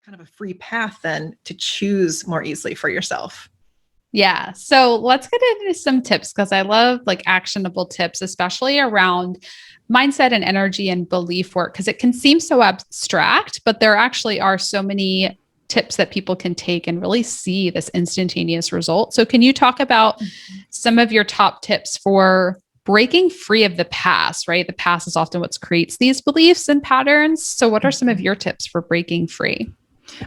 kind of a free path then to choose more easily for yourself. Yeah. So let's get into some tips because I love like actionable tips, especially around mindset and energy and belief work, because it can seem so abstract, but there actually are so many tips that people can take and really see this instantaneous result. So, can you talk about some of your top tips for breaking free of the past, right? The past is often what creates these beliefs and patterns. So, what are some of your tips for breaking free?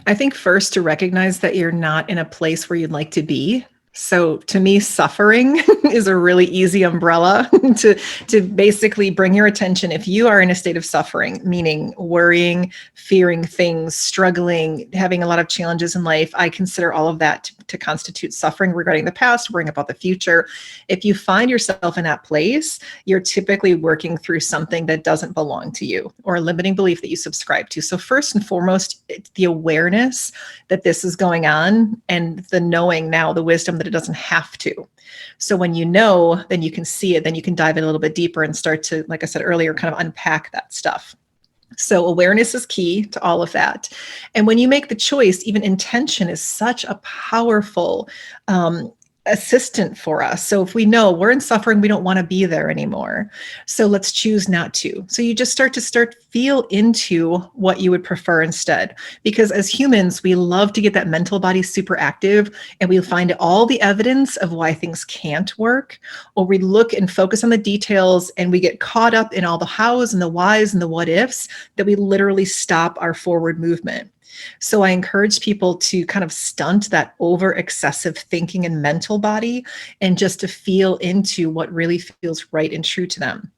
I think first to recognize that you're not in a place where you'd like to be. So to me, suffering is a really easy umbrella to basically bring your attention. If you are in a state of suffering, meaning worrying, fearing things, struggling, having a lot of challenges in life, I consider all of that to constitute suffering regarding the past, worrying about the future. If you find yourself in that place, you're typically working through something that doesn't belong to you or a limiting belief that you subscribe to. So first and foremost, it's the awareness that this is going on and the knowing now, the wisdom that it doesn't have to. So when you know, then you can see it, then you can dive in a little bit deeper and start to, like I said earlier, kind of unpack that stuff. So awareness is key to all of that. And when you make the choice, even intention is such a powerful assistant for us. So if we know we're in suffering, we don't want to be there anymore. So let's choose not to. So you just start feel into what you would prefer instead. Because as humans, we love to get that mental body super active and we find all the evidence of why things can't work, or we look and focus on the details and we get caught up in all the hows and the whys and the what ifs that we literally stop our forward movement. So I encourage people to kind of stunt that over excessive thinking and mental body and just to feel into what really feels right and true to them.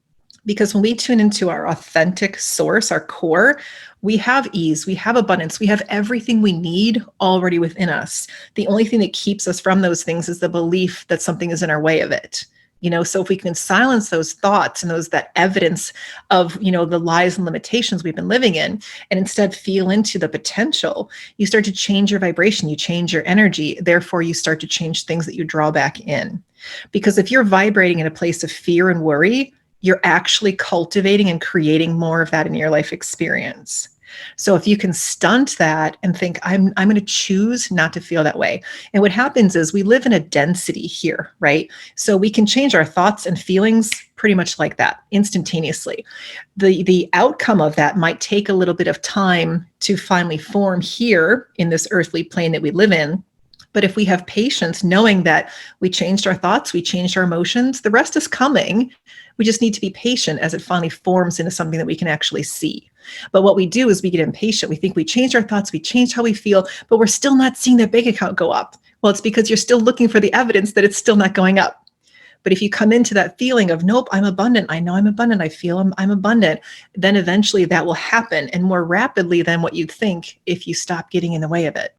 Because when we tune into our authentic source, our core, we have ease, we have abundance, we have everything we need already within us. The only thing that keeps us from those things is the belief that something is in our way of it. So if we can silence those thoughts and that evidence of, the lies and limitations we've been living in, and instead feel into the potential, you start to change your vibration, you change your energy. Therefore, you start to change things that you draw back in. Because if you're vibrating in a place of fear and worry, you're actually cultivating and creating more of that in your life experience. So if you can stunt that and think, I'm going to choose not to feel that way. And what happens is we live in a density here, right? So we can change our thoughts and feelings pretty much like that instantaneously. The outcome of that might take a little bit of time to finally form here in this earthly plane that we live in. But if we have patience, knowing that we changed our thoughts, we changed our emotions, the rest is coming. We just need to be patient as it finally forms into something that we can actually see. But what we do is we get impatient. We think we changed our thoughts, we changed how we feel, but we're still not seeing that bank account go up. Well, it's because you're still looking for the evidence that it's still not going up. But if you come into that feeling of, nope, I'm abundant, I know I'm abundant, I feel I'm abundant, then eventually that will happen, and more rapidly than what you'd think if you stop getting in the way of it.